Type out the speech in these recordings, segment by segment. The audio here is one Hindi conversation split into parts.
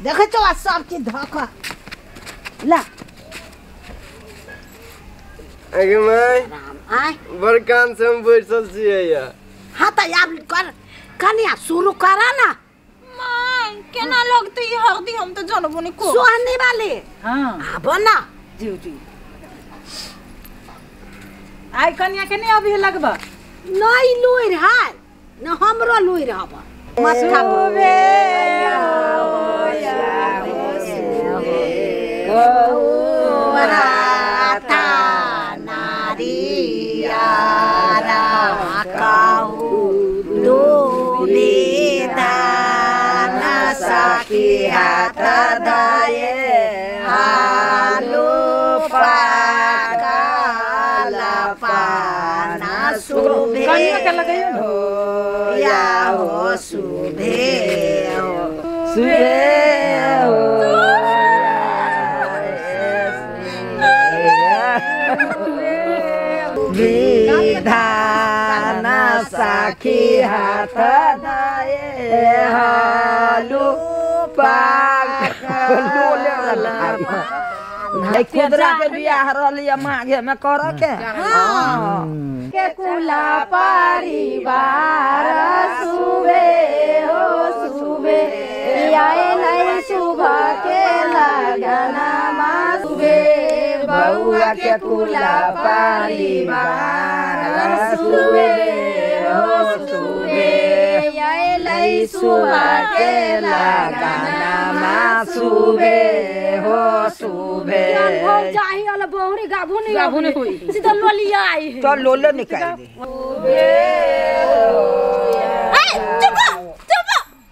देखे तो सब चीज धोखा ला आगे मैं आय बरकान से हम बैठल छियै या हां त अब कर कनिया शुरू करा ना मां केना लगते ई हरदी हम तो जानबो नहीं को सोहनी वाली हां अब ना जी जी आई कन्या के नहीं अभी लगबा नहीं लुइर है न हमरो लुइर हबा मत खाबो राता नारियारा काऊ दो निदान सखी हाथ दाए हालो पाकाला पाना सुबे कन्या के लगाइयो हो या हो सुबे हो विधान सखी हाथ दाए हालू पाकाला खुदरा के बियाह रहलिया माघे में कर के के कुला परिवार सुबे हो सुबे आए नहीं सुबह के लगना मा सुबे बउआ के कुला परिवार सुबे हो सुबे आए नहीं सुबह के लगना मा सुबे हो सुबे चाहिए वाला बहुरी गाभुनी हुई सीधा लोलिया आई है तो लोलो निकाल दे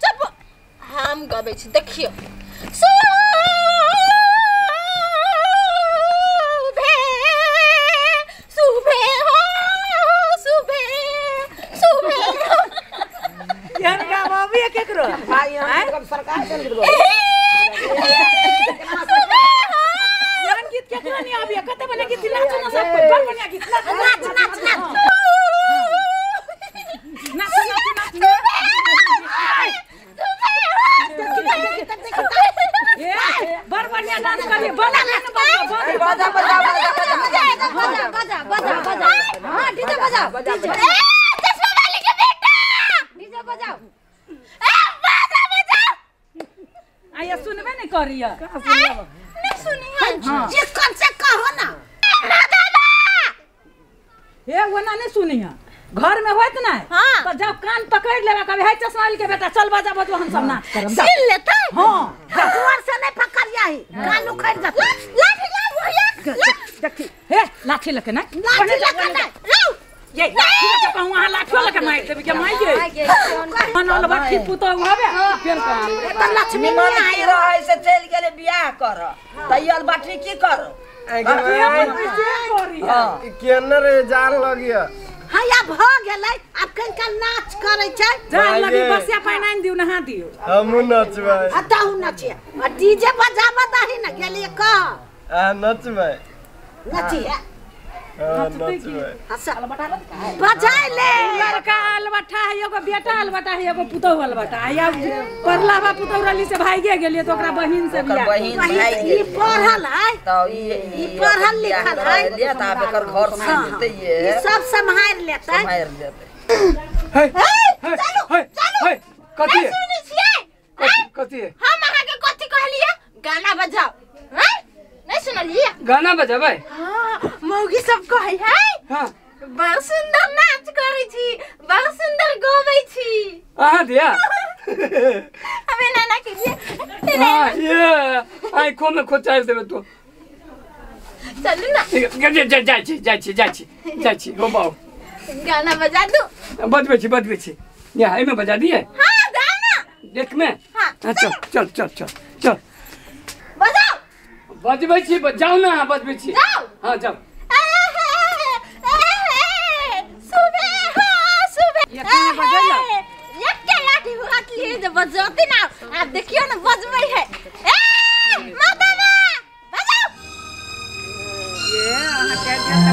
चुप हम गबे छी देखियो सुबे हो सुबे यार का बाबू केकरो भाई हम सरकार चल गो गीत केकरो नहीं आबे कते बने गीत नाच ना सब कोई बड़ बढ़िया गीत नाच बड़ बढ़िया डांस करिए बजा हां डीजे बजाओ चश्मा वाली के बेटा डीजे बजाओ आया सुनबे नहीं करिया नहीं सुनी हां ये कौन से कहो ना हे वो ना नहीं सुनी है घर में होत ना हाँ। तो जब कान पकड़ लेबा कभी है चश्मा वाली के बेटा चल बजा बजो हम सब नाच करब सिल लेता हां कुआर से नहीं पकड़ जाई कान उखड़ जाता लाठी ला भैया देखी हे लाठी लेके ना लाठी लगा ना लाओ ये लाठी लेके कहूं वहां लाठी लेके मार देबे के मार ये मनल बाठी पुतो होबे फेर का तो लक्ष्मी निमन की रहे से चल गेले बियाह कर तैयार बाटी की कर केने रे जान लगिया हां या भ गेलै अब कल नाच करे छै जान लगी बसिया पहिनाइन दिउ नहा दिउ हम नचबै हटाऊ नचिए और डीजे बजाबा दही न गेलिए क नचबै नचिए नचबै बजाए ले लड़का अलबटा है एगो बेटा अलबटा है एगो पुतौ अलबटा या परलावा पुतौ रली से भागे गेलिए तो ओकरा बहिन से बियाह बहिन भाई ई पढ़ल है तो ई पढ़ल लिखल है ले ता एकर घर से देते ये ई सब संभाल लेतै मार देते चलो कथि सुनी छियै कथि हम अहाँ के कथि कहलिए गाना बजाओ हैं नहीं सुनलिए गाना बजाबै हां मौगी सब कहै है हां बहुत सुंदर नाच करै छी बहुत सुंदर गाबै छी आहा दिया अबे नाना कीजिए हां ये आंखों में खोचार देबे तो चलू ना जाइ छी गो बाऊ गाना बजा दो बजबै छी या एमे बजा दिए हां गाना देख में हां चल बजाओ बजबै छी जाओ ना बजबै छी जाओ हां जाओ सुबह ये कौन बजेला ये के लाठी हाथ लिए जो बजाते ना आप देखियो ना बजबै है ए मातावा बजाओ ये अहाँ के कर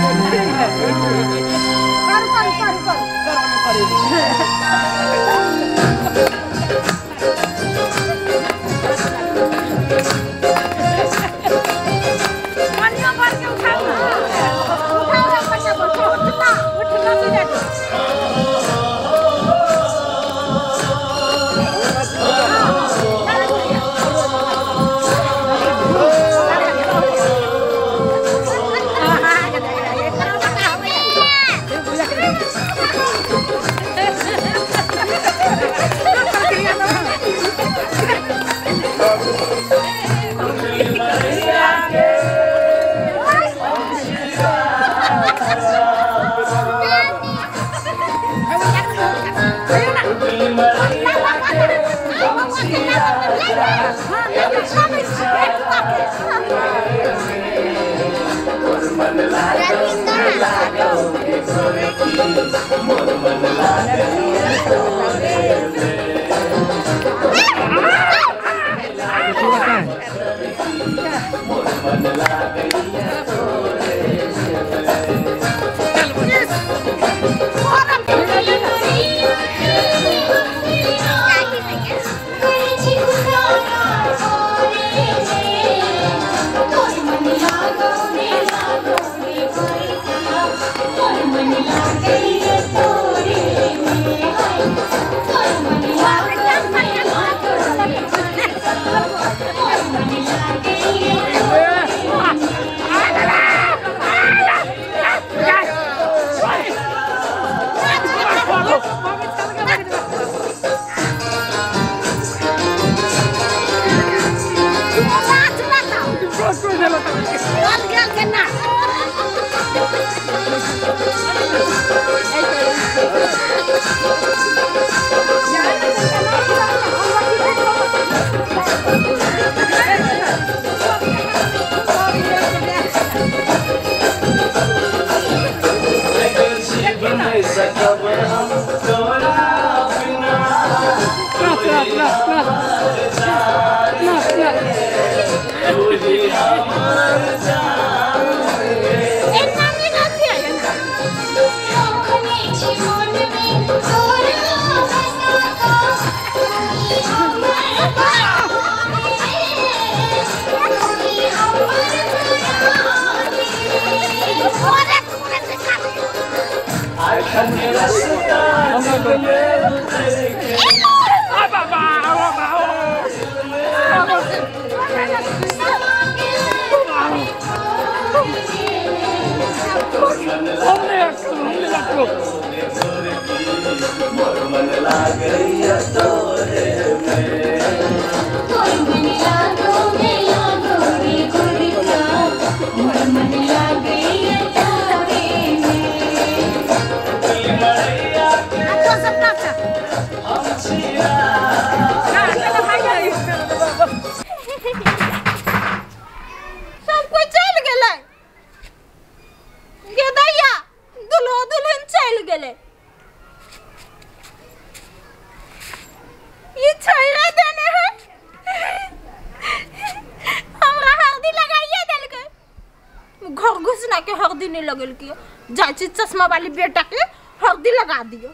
चश्मा वाली बेटा के हल्दी लगा दियो।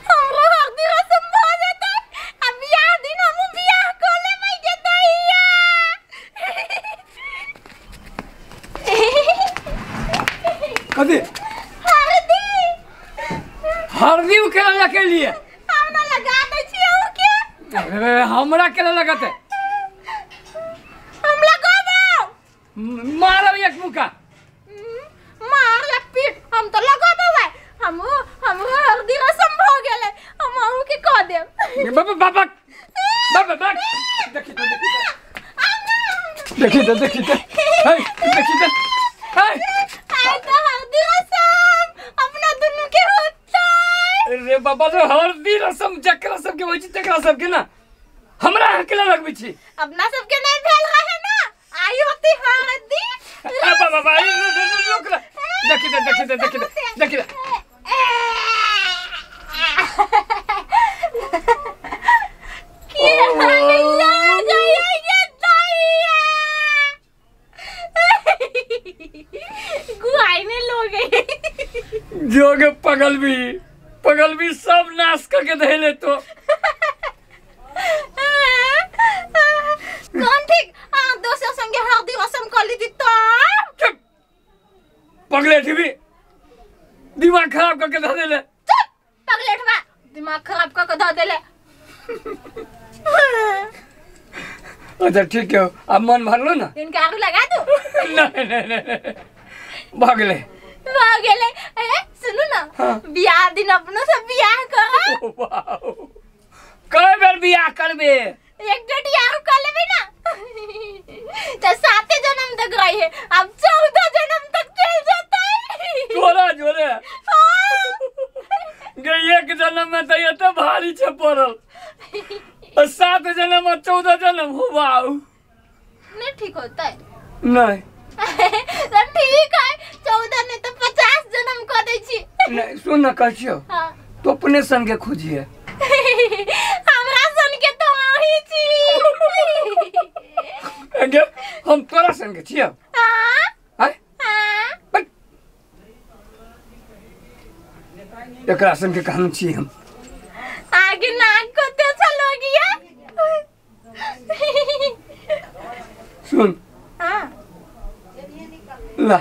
हमरा हल्दी रसम हो जाता अब बियाह दिन हम बियाह कोले में के दैया। कथी हल्दी उकेला के लिए हमरा लगा दै छियै ओ के हमरा केला लगाते हम लगाबो मारब एक मुका हम तो लगाबो हम हल्दी रसम हो गेले हम आहू के कह देब। बाबा बाबा बाबा बाबा देखी तो हाय आय तो हल्दी रसम अपना दुनु के होता। अरे बाबा रे हल्दी रसम जकरा सब के होई छै तकरा सब के ना हमरा अकेला लगबै छी अपना सब के नहीं भेल रहे ना आई होती हल्दी बाबा बाबा रुक रे देखी जोगे पगल भी सब नाश करके धैले तो कौन ठीक दोस्तों संगे हल्दी रसम कर ली थी तो पगलेट भी दिमाग खराब करके धर देले। पगलेट बा दिमाग खराब करके धर देले। अच्छा ठीक है अब मन भर लो ना इनका आग लगा दो। नहीं भागले सुनो ना बियाह दिन अपनों से बियाह करो। कई बेर बियाह करबे एक बियाह कर लेबे ना तो 7 जन्म तक रही है अब 14 जन्म तक चल जाता है। तोरा जोरे एक जन्म में तो ये तो भारी छे पड़ल। 7 जन्म और 14 जन्म हो वाओ। नहीं ठीक होता है। नहीं तो ठीक है 14 ने तो 50 जन्म कर दे छी। नहीं सुन न कहियो। हां तो अपने सन के खोजिए। हमरा सन के तो आही छी। अगे हम तोरा सन के छियो। हां हां हां एकरा सन के कहन छी हम। आगे नाक को तो चलो गया। सुन हां ला